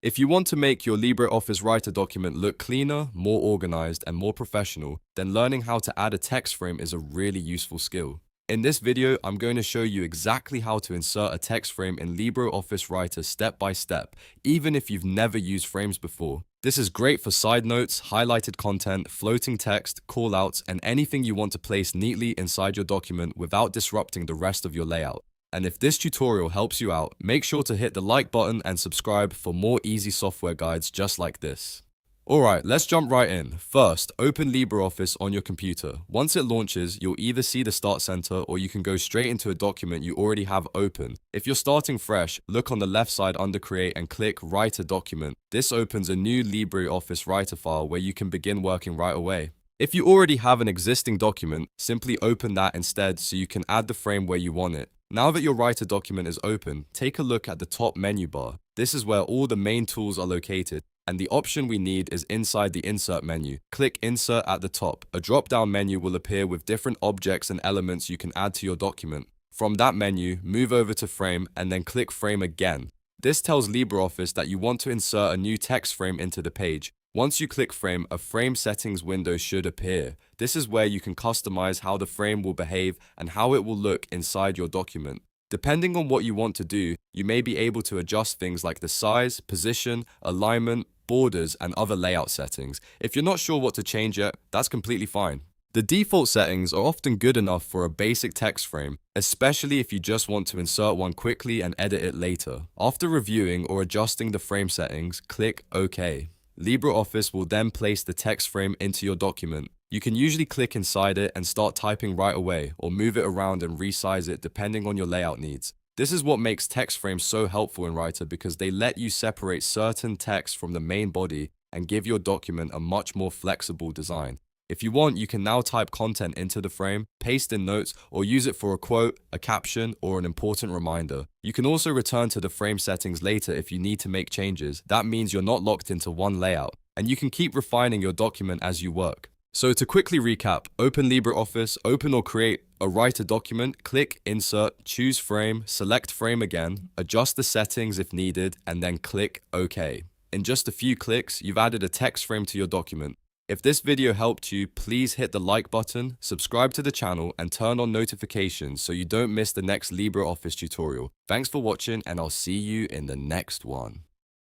If you want to make your LibreOffice Writer document look cleaner, more organized, and more professional, then learning how to add a text frame is a really useful skill. In this video, I'm going to show you exactly how to insert a text frame in LibreOffice Writer step by step, even if you've never used frames before. This is great for side notes, highlighted content, floating text, callouts, and anything you want to place neatly inside your document without disrupting the rest of your layout. And if this tutorial helps you out, make sure to hit the like button and subscribe for more easy software guides just like this. Alright, let's jump right in. First, open LibreOffice on your computer. Once it launches, you'll either see the Start Center or you can go straight into a document you already have open. If you're starting fresh, look on the left side under Create and click Write a Document. This opens a new LibreOffice Writer file where you can begin working right away. If you already have an existing document, simply open that instead so you can add the frame where you want it. Now that your Writer document is open, take a look at the top menu bar. This is where all the main tools are located, and the option we need is inside the Insert menu. Click Insert at the top. A drop-down menu will appear with different objects and elements you can add to your document. From that menu, move over to Frame and then click Frame again. This tells LibreOffice that you want to insert a new text frame into the page. Once you click Frame, a Frame Settings window should appear. This is where you can customize how the frame will behave and how it will look inside your document. Depending on what you want to do, you may be able to adjust things like the size, position, alignment, borders, and other layout settings. If you're not sure what to change yet, that's completely fine. The default settings are often good enough for a basic text frame, especially if you just want to insert one quickly and edit it later. After reviewing or adjusting the frame settings, click OK. LibreOffice will then place the text frame into your document. You can usually click inside it and start typing right away, or move it around and resize it depending on your layout needs. This is what makes text frames so helpful in Writer because they let you separate certain text from the main body and give your document a much more flexible design. If you want, you can now type content into the frame, paste in notes, or use it for a quote, a caption, or an important reminder. You can also return to the frame settings later if you need to make changes. That means you're not locked into one layout, and you can keep refining your document as you work. So to quickly recap, open LibreOffice, open or create a Writer document, click Insert, choose Frame, select Frame again, adjust the settings if needed, and then click OK. In just a few clicks, you've added a text frame to your document. If this video helped you, please hit the like button, subscribe to the channel, and turn on notifications so you don't miss the next LibreOffice tutorial. Thanks for watching, and I'll see you in the next one.